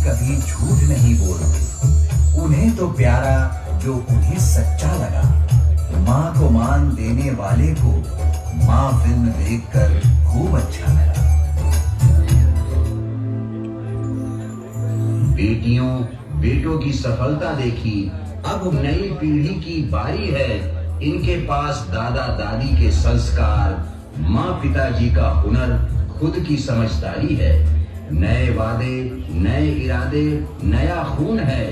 कभी झूठ नहीं बोलते। उन्हें तो प्यारा जो उन्हें सच्चा लगा। माँ को मान देने वाले को माँ फिल्म देखकर खूब अच्छा लगा। बेटियों बेटों की सफलता देखी, अब नई पीढ़ी की बारी है। इनके पास दादा दादी के संस्कार, माँ पिताजी का हुनर, खुद की समझदारी है। नए वादे, नए इरादे, नया खून है।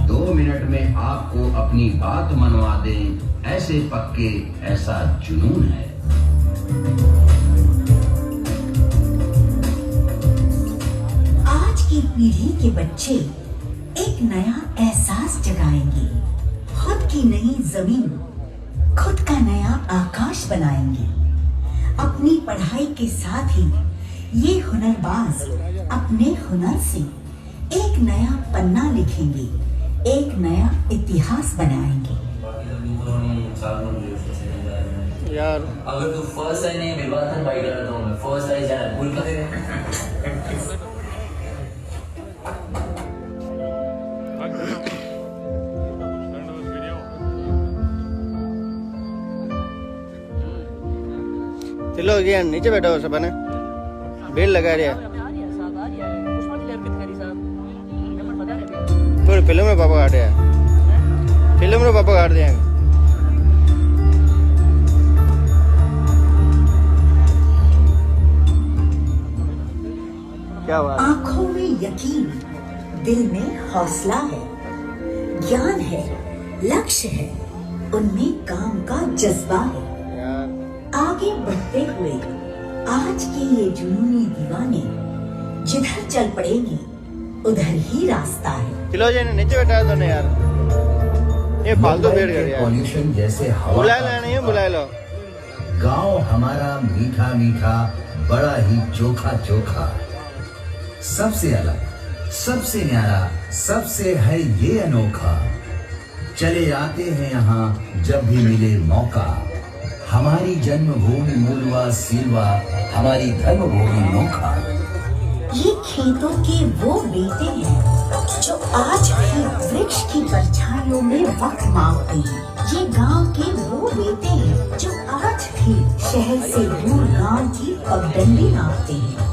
2 मिनट में आपको अपनी बात मनवा दें, ऐसे पक्के, ऐसा जुनून है। आज की पीढ़ी के बच्चे एक नया एहसास जगाएंगे। खुद की नई जमीन, खुद का नया आकाश बनाएंगे। अपनी पढ़ाई के साथ ही ये हुनरबाज अपने हुनर से एक नया पन्ना लिखेंगे, एक नया इतिहास बनाएंगे। यार अगर तू फर्स्ट आई नहीं मिलवा था भाई कर रहा हूँ मैं फर्स्ट आई जाना भूल कर चलो गया नीचे बैठा हो सब है भीड़ लगा रहा पूरी फिल्म में पापा काट रहा फिल्म में पापा काट दिया क्या बात। आंखों में यकीन, दिल में हौसला है, ज्ञान है, लक्ष्य है, उनमें काम का जज्बा है। आगे बढ़ते हुए आज के ये जुनूनी दीवाने जिधर चल पड़ेंगे उधर ही रास्ता है। चलो जी नीचे बैठा है तो यार ये फालतू बैठ गया पॉल्यूशन जैसे हवा बुला लो नहीं बुला लो। गांव हमारा मीठा मीठा, बड़ा ही चोखा चोखा, सबसे अलग, सबसे न्यारा, सबसे है ये अनोखा। चले आते हैं यहाँ जब भी मिले मौका। हमारी जन्मभूमि मूलवा सिलवा, हमारी धर्मभूमि नोखा। ये खेतों के वो बेटे हैं जो आज भी वृक्ष की परछाइयों में वक्त मापते हैं। ये गांव के वो बेटे हैं जो आज भी शहर से दूर गांव की पगडंडी नापते हैं।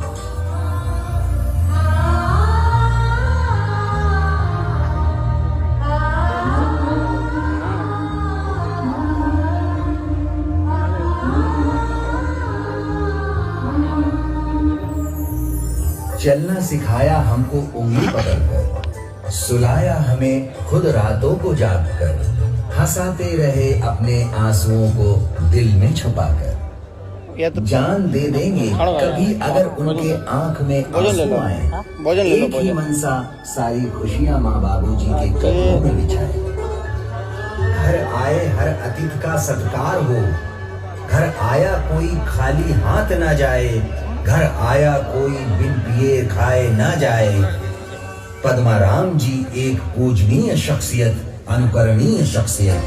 चलना सिखाया हमको उंगली पकड़कर, सुलाया हमें खुद रातों को जाग कर, हंसाते रहे अपने आंसुओं को दिल में छुपाकर। तो जान दे देंगे कभी अगर उनके आंख में आंसू आए। एक ही मनसा सारी खुशियां माँ बाबूजी के कदमों में बिछाए। घर आए हर अतिथि का सत्कार हो, घर आया कोई खाली हाथ ना जाए, घर आया कोई बिन पिए खाए ना जाए। पद्माराम जी एक पूजनीय शख्सियत, अनुकरणीय शख्सियत।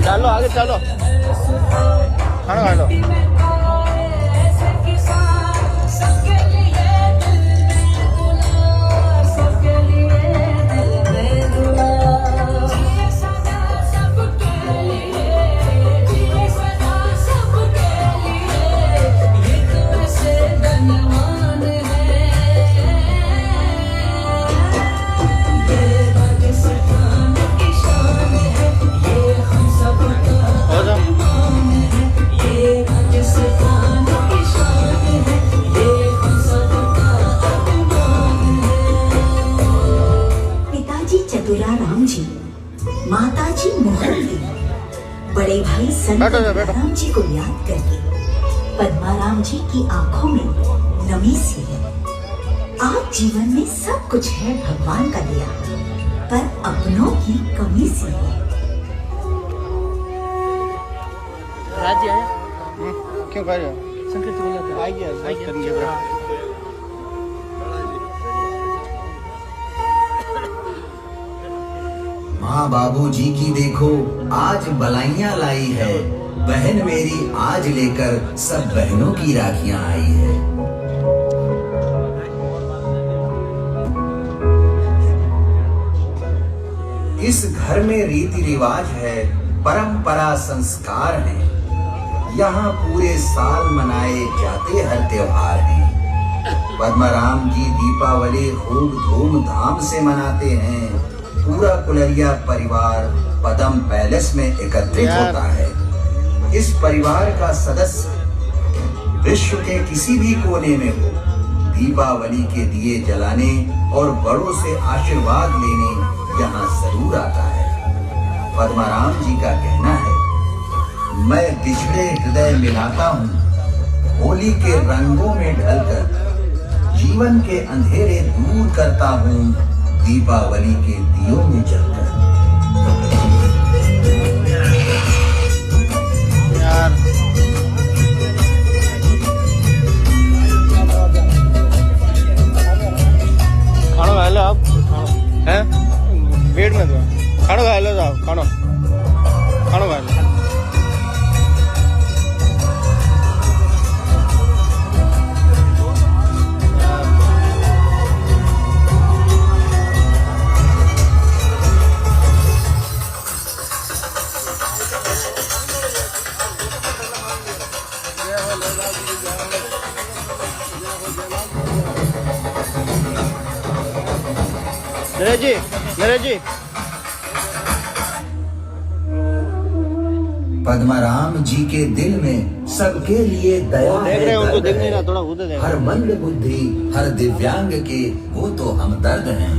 चलो आगे चलो खाना खा लो। चतुराराम जी, माताजी मोहन जी, बड़े भाई संत राम जी को याद करके पद्माराम जी की आंखों में नमी सी है। आज जीवन में सब कुछ है भगवान का दिया, पर अपनों की कमी सी है। राजी आया? क्यों कर रहे हो? संकेत बोला था। आ गया। माँ बाबूजी की देखो आज बलाइयां लाई है, बहन मेरी आज लेकर सब बहनों की राखियां आई है। इस घर में रीति रिवाज है, परंपरा संस्कार है, यहाँ पूरे साल मनाए जाते हर त्योहार हैं। पद्माराम जी दीपावली खूब धूमधाम से मनाते हैं। पूरा कुलरिया परिवार पदम पैलेस में एकत्रित होता है। इस परिवार का सदस्य विश्व के किसी भी कोने में हो, दीपावली के दिए जलाने और बड़ों से आशीर्वाद लेने यहाँ जरूर आता है। पद्माराम जी का कहना है, मैं बिछड़े हृदय मिलाता हूँ, होली के रंगों में ढलकर जीवन के अंधेरे दूर करता हूँ, दीपावली के दियों में जलकर। खाना खा लो आप, हैं पेट में तो खाना खा लो साहब, खाना खा लो। नरेश जी पद्माराम जी के दिल में सबके लिए दया देख रहे हैं, उनको देख नहीं है। रहा, थोड़ा उधर देख। हर मंद बुद्धि हर दिव्यांग के वो तो हमदर्द हैं।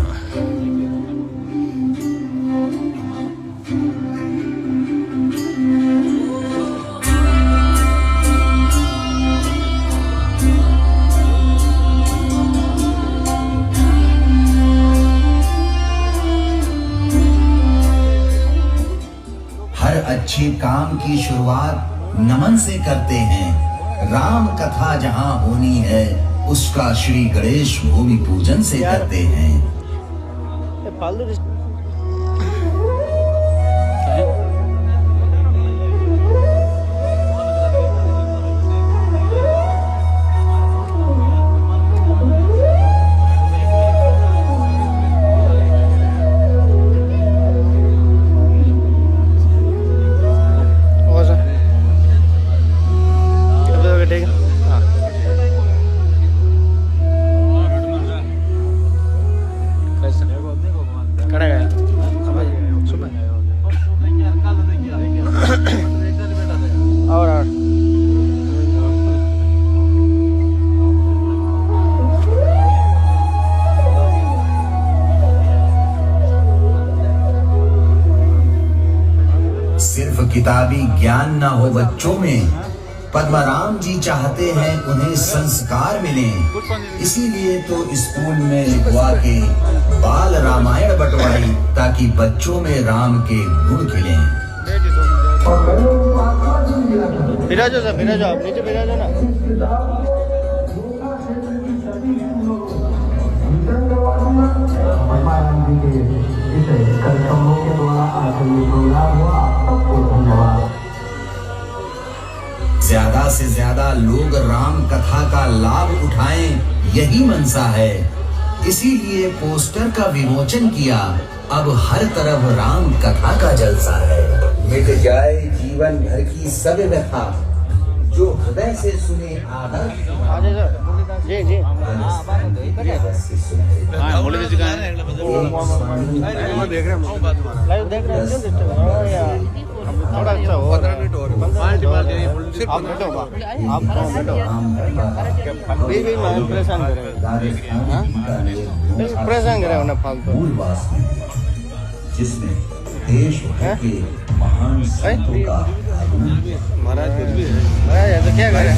अच्छे काम की शुरुआत नमन से करते हैं। राम कथा जहाँ होनी है उसका श्री गणेश भूमि पूजन से करते हैं। सिर्फ किताबी ज्ञान ना हो बच्चों में, पद्माराम जी चाहते हैं उन्हें संस्कार मिले। इसीलिए तो स्कूल में लिखवा के बाल रामायण बंटवाई ताकि बच्चों में राम के गुण खिले। बिराजो सर, बिराजो आप नीचे बिराजो ना। पद्माराम जी के इस कार्यक्रमों के द्वारा आज ये प्रोग्राम हुआ, सबको धन्यवाद। ज्यादा से ज्यादा लोग राम कथा का लाभ उठाएं, यही मनसा है। इसीलिए पोस्टर का विमोचन किया। अब हर तरफ राम कथा का जलसा है। मिट जाए जीवन भर की सब व्यथा, जो हृदय से सुने आदर। जी जी देख रहे हैं थोड़ा अच्छा हो। 15 मिनट और सिर्फ आप बैठो, आप भी मैं परेशान परेशान करे उन्हें फालतू। जिसमें देश भर के महान संतों का महाराज कुछ भी है, महाराज तो क्या करें।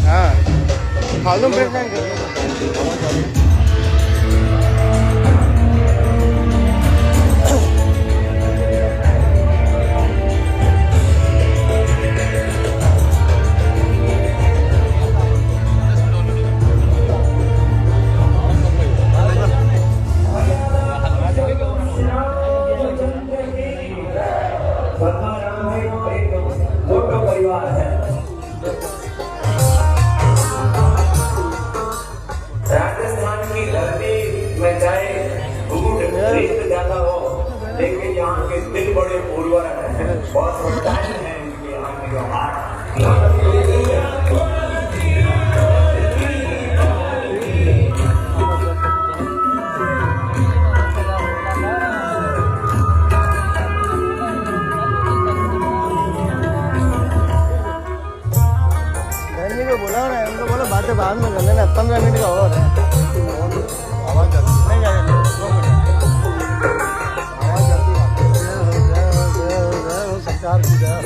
हाँ फालतू परेशान कर। उनको बोलो बातें बाद में कर लेना, 15 मिनट का और है। आवाज नहीं जाएगा, 2 मिनट आवाज आती है सरकार की जय।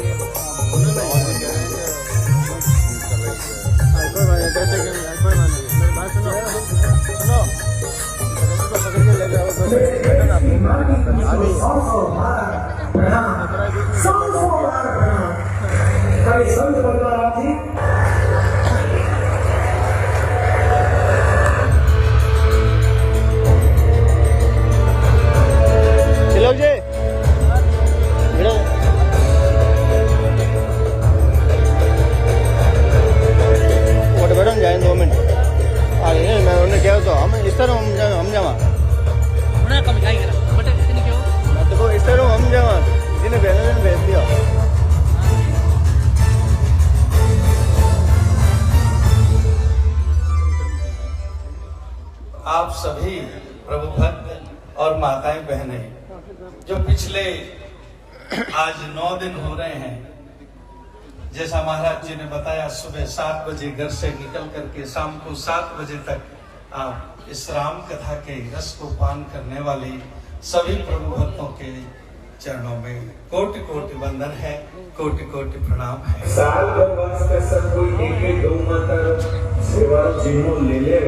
कोई बात नहीं, 10 सेकंड कोई बात नहीं, मेरी बात सुनो सुनो, पकड़ के ले जाओ चलो जी बैठो जाए 2 मिनट। मैं उन्हें क्या तो हम इस तरह हम जावा देखो इस तरह हम जावा जिन्हें भेज दिया। आप सभी प्रभु भक्त और माताएं बहनें जो पिछले आज 9 दिन हो रहे हैं, जैसा महाराज जी ने बताया, सुबह 7 बजे घर से निकल करके शाम को 7 बजे तक आप इस राम कथा के रस को पान करने वाले सभी प्रभु भक्तों के चरणों में कोटि कोटि वंदन है, कोटि कोटि प्रणाम है। साल भर वास्ते सब कोई एक गौ माता सेवा जीवो ले ले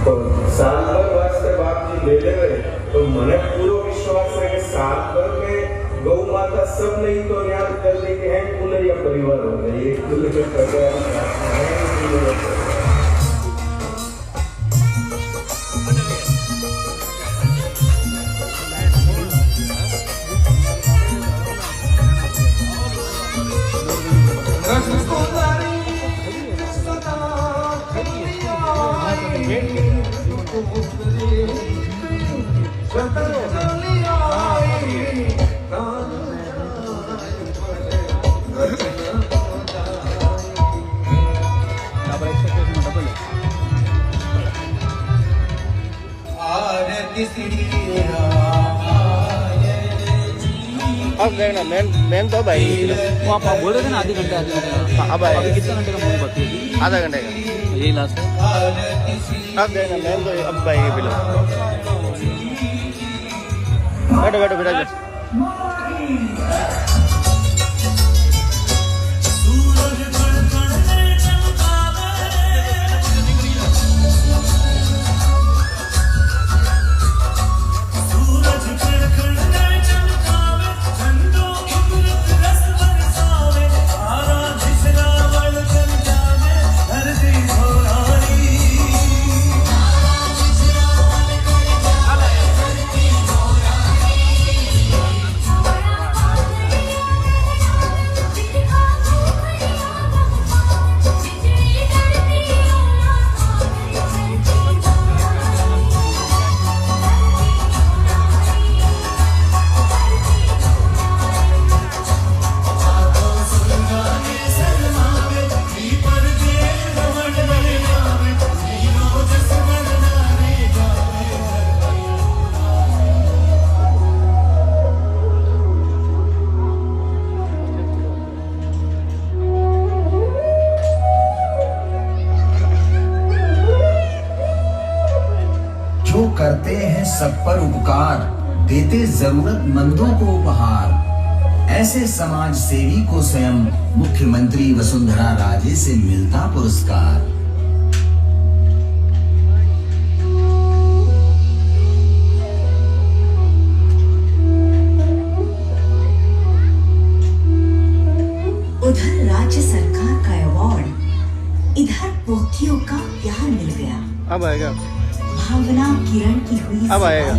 तो साल भर वास्ते बाप जी ले ले तो मने पूरा विश्वास है कि साल भर में गौ माता सब नहीं तो याद कर ले के हैं पूरे या परिवार हो गए एक पूरे के परिवार अब देखना मैन तो भाई वो आप बोल रहे थे ना आधे घंटे अब अभी कितने घंटे का मूवी बाकी है? आधा घंटे का यही लास्ट है। अब देखना मैन तो अब भाई बिलो बैठो बैठो बैठो करते हैं सब पर उपकार, देते जरूरतमंदों को उपहार। ऐसे समाज सेवी को स्वयं मुख्यमंत्री वसुंधरा राजे से मिलता पुरस्कार। उधर राज्य सरकार का अवार्ड, इधर पोथियों का प्यार मिल गया। अब आएगा भावना किरण की हुई अब आएगा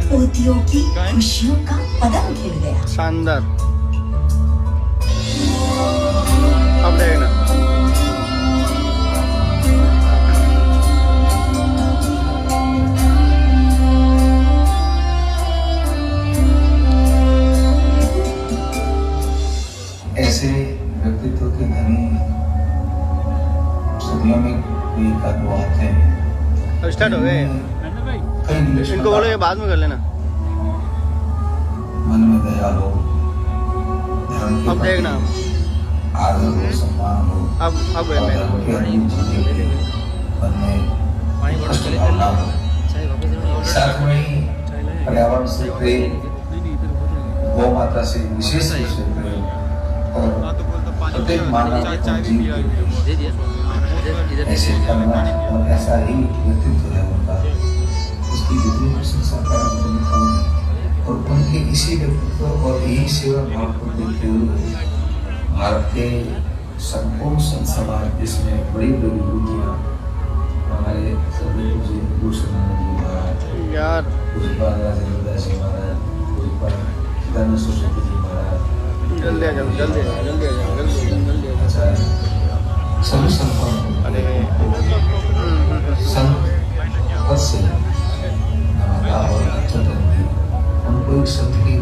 पोथियों की खुशियों का पदम खिल गया। शानदार अब देखना ऐसे व्यक्तित्व के धनी सदियों में कोई कदम आते हैं। अब स्टार्ट हो गए, इनको बोलो ये बाद में कर लेना। मन में दया हो, ध्यान की अब देखना आदर हो, सम्मान हो अब और उनके अनुरूप जीने के मन में कष्ट भावना हो। साथ में ही पर्यावरण से प्रेम, गौ माता से विशेष रूप से प्रेम और प्रत्येक मानव को जीव ऐसे करना और ऐसा ही व्यक्तित्व है उनका, उसकी जितनी प्रशंसा करें उतनी कम है। और उनके इसी व्यक्तित्व और यही सेवा भाव को देखते हुए भारत के संपूर्ण संत समाज जिसमें बड़ी बड़ी दुनिया हमारे सभी भूषणानंद जी महाराज, यार पूज्यपाद राजेंद्र जी महाराज, पूज्यपाद धर्म सरस्वती जी महाराज, जल्दी आ जाओ, जल्दी आ जाओ, जल्दी आ जाओ, जल्दी आ जाओ। आचार्य सभी संतों अरे संत पद से नवादा और चंदन की उनको एक संत की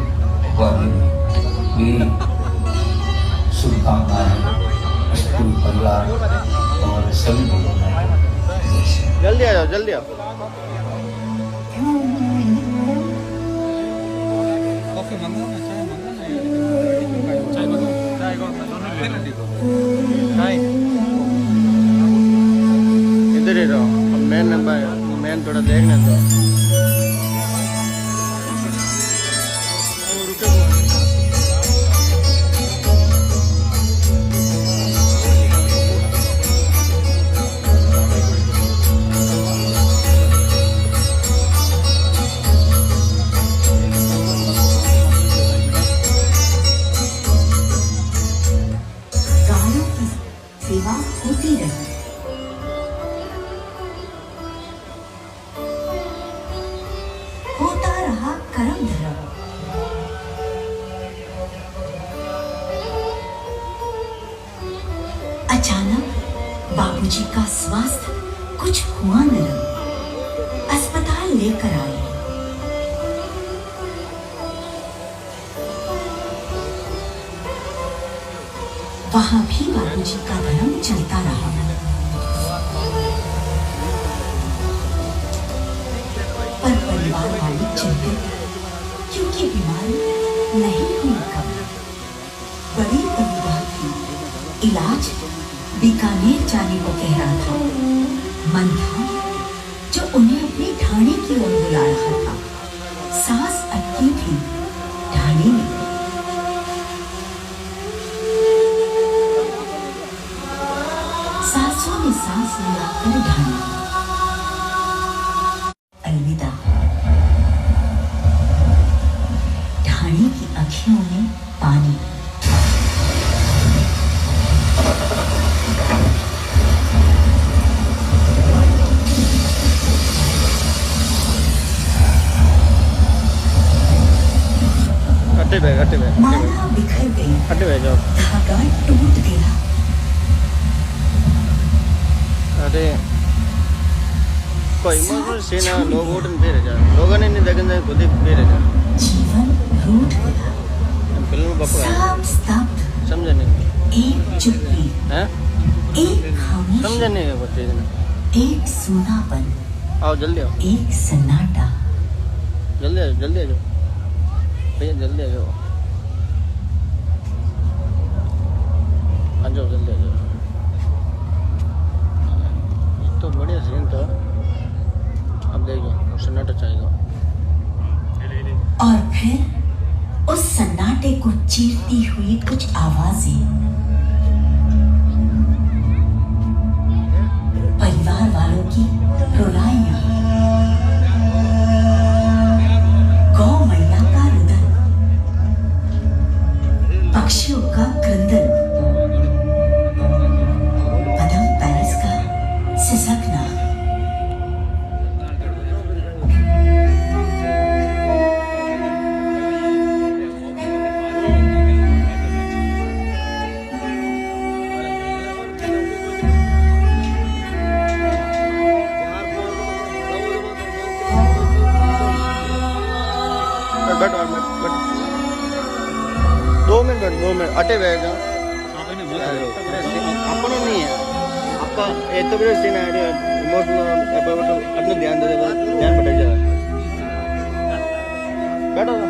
उपाधि मेरी शुभकामनाएं पूरे परिवार और सभी लोगों में। जल्दी आ जाओ, जल्दी आओ। कॉफी मंगाओ ना, चाय मंगाओ ना, चाय मंगाओ, चाय को चाय इधर ही रहो, मैन नंबर मैन थोड़ा देखने दो। गायों की सेवा होती रही। होता रहा करम धर्म। अचानक बाबूजी का स्वास्थ्य कुछ हुआ नरम। अस्पताल लेकर आए। वहां भी बाबूजी का धर्म चलता रहा। पर परिवार वाले चिंतित, क्योंकि बीमारी नहीं हुई कम। बड़ी परिवार थी, इलाज बीकानेर जाने को कह रहा था। मन था जो उन्हें अपनी ढाणी की ओर बुला रहा था। सांस अटकी थी ढाणी में। सांसों में सांस मिलाकर ढाणी। अलविदा। ढाणी की आँखों में पानी। हटे बे माला बिखर गई। हटे बे जाओ। धागा टूट गया। अरे कोई इमोशनल सीन है, लोग उठ नहीं रहे जा, लोगों ने नहीं देखने खुद ही दे रहे जा। जीवन रूठ गया। फिल्म में बकरा सब स्तब्ध। समझे नहीं एक चुप्पी। हैं, एक खामोशी। समझे नहीं है कुछ चीज ने। एक सूनापन। आओ जल्दी आओ, एक सन्नाटा। जल्दी आ जाओ भैया, जल्दी आ जाओ, आ जाओ जल्दी आ जाओ। तो बढ़िया सीन था। अब देखो सन्नाटा चाहेगा। और फिर उस सन्नाटे को चीरती हुई कुछ आवाजें। परिवार वालों की रुलाइयां। गौ मैया का रुदन। पक्षियों का क्रंदन। पदम पैलेस का सिसकना। बैठ 2 मिनट अटे बैठ जाओ। अपन नहीं है आपका ये तो बड़ा सीन है, इमोशनल अपने ध्यान दे देगा, ध्यान भटक जाएगा। बैठो ना।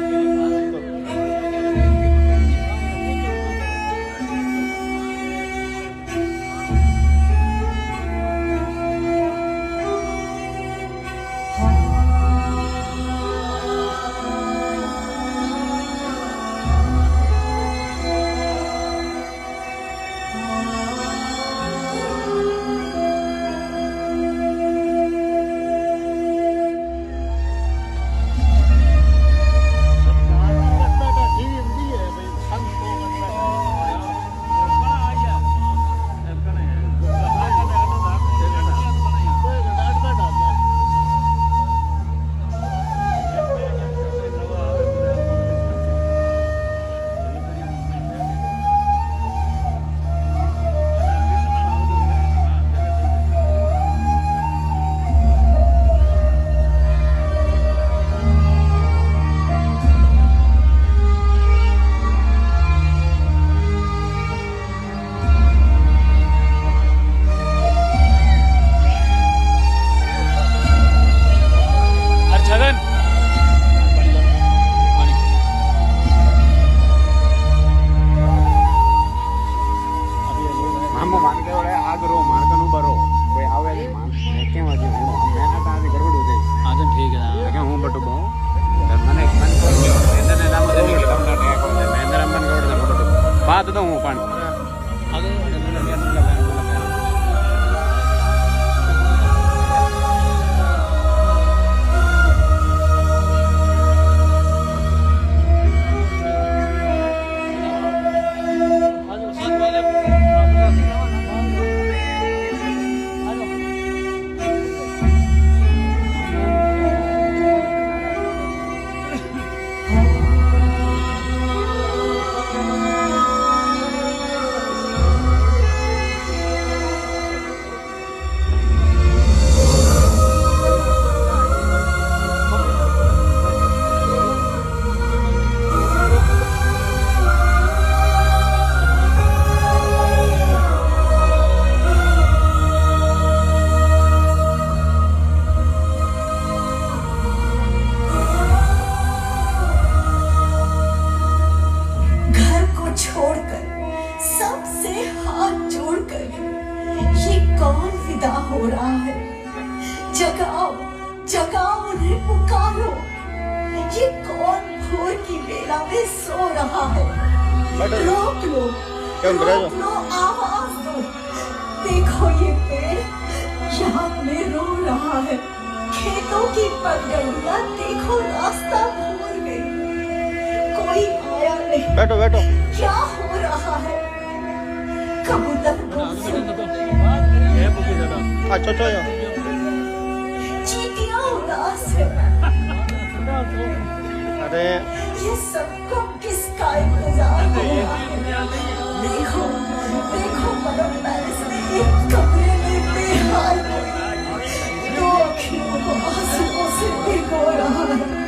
कौन विदा हो रहा है? जगाओ जगाओ, उन्हें पुकारो। ये कौन भोर की बेला में सो रहा है? रोक लो, रोक लो, आवाज दो। देखो ये पेड़ याद में रो रहा है। खेतों की पगडंडियां देखो रास्ता भूल गई। कोई आया नहीं। बैठो बैठो। क्या हो रहा है? कबूतर अच्छा अच्छा। चींटियां उदास है। अरे ये सबको किसका इंतजार हो रहा है? देखो देखो मदर पैलेस में एक कमरे में बेहाल कोई दो अखियों को आंसुओं से भिगो रहा है।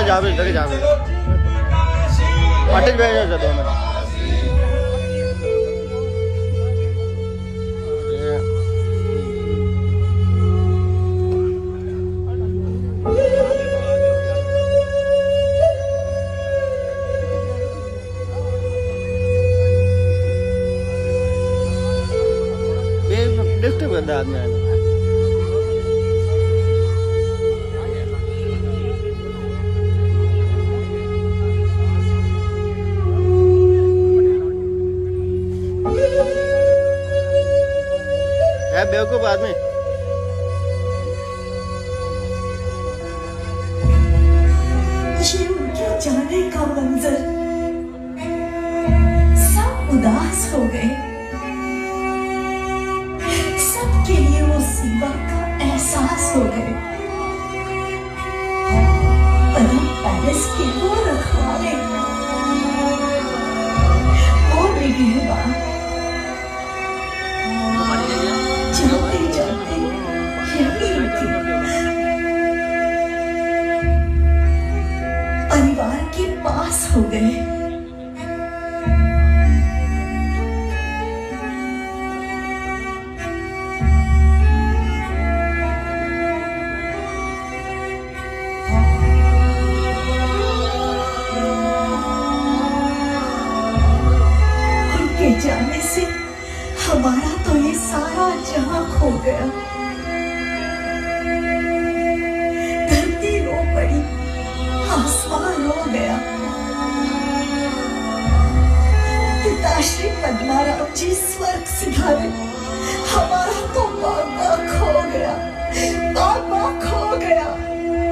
जावे इधर जावे अटक बैठ जाओ 2 मिनट। डिस्टर्ब करता है आदमी। बेवकूफ आदमी। ये उनके जाने का मंजर, सब उदास हो गए। सबके लिए वो सिवा का एहसास हो गए। परम पैलेस के वो रखवाले, वो निगहबान जाते जाते यही रुके। परिवार के पास हो गए। उनके जाने से हमारा तो ये सारा जहां खो गया। धरती रो पड़ी, आसमान रो गया। पिताश्री पद्माराव जी स्वर्ग सिधारे, हमारा तो बाबा खो गया, बाबा खो गया,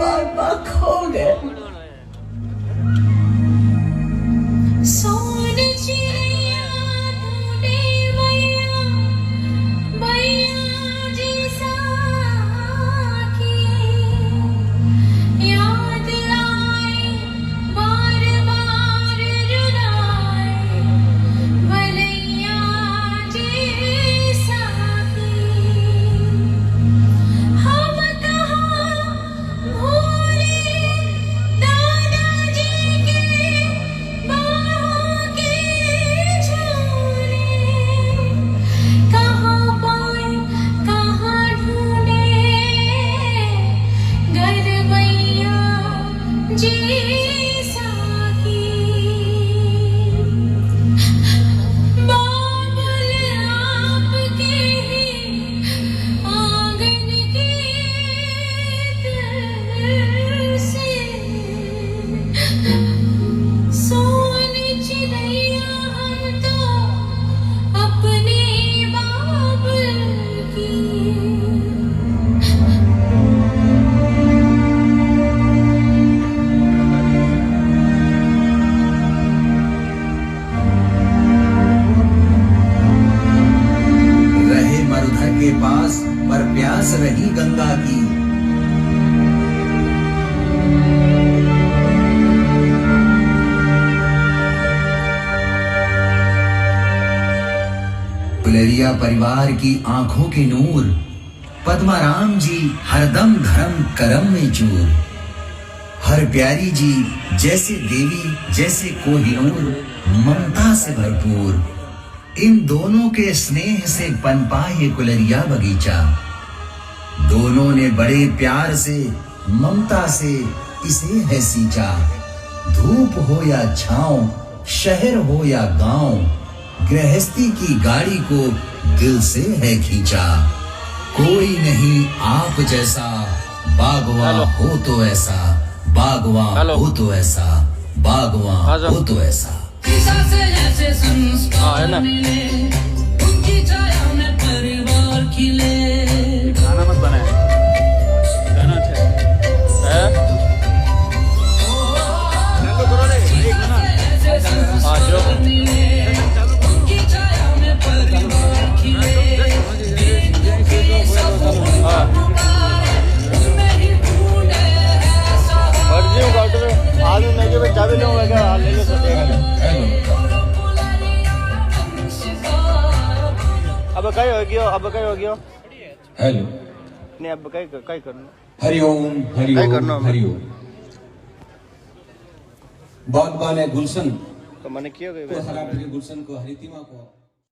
बाबा खो गया। रही गंगा की। गुलेरिया परिवार की आंखों के नूर, पद्माराम जी हरदम धर्म करम में चूर। हर प्यारी जी जैसे देवी जैसे कोहिनूर, ममता से भरपूर। इन दोनों के स्नेह से पनपा ये गुलेरिया बगीचा। दोनों ने बड़े प्यार से ममता से इसे है सींचा। धूप हो या छांव, शहर हो या गांव, गृहस्थी की गाड़ी को दिल से है खींचा। कोई नहीं आप जैसा, बागवा हो तो ऐसा, बागवा हो तो ऐसा, बागवा हो तो ऐसा। है ना, खाना मत बनाए, गाना अच्छा है। करो रे, एक ना जो आलू नहीं जो चाबी लूंगा क्या, ले लो सब अब कहीं हो गया, अब कहीं हो गया। हेलो नहीं अब कहीं करना। हरिओम हरिओम हरिओम। बागबान गुलशन तो मैंने किया गुलशन को हरितिमा को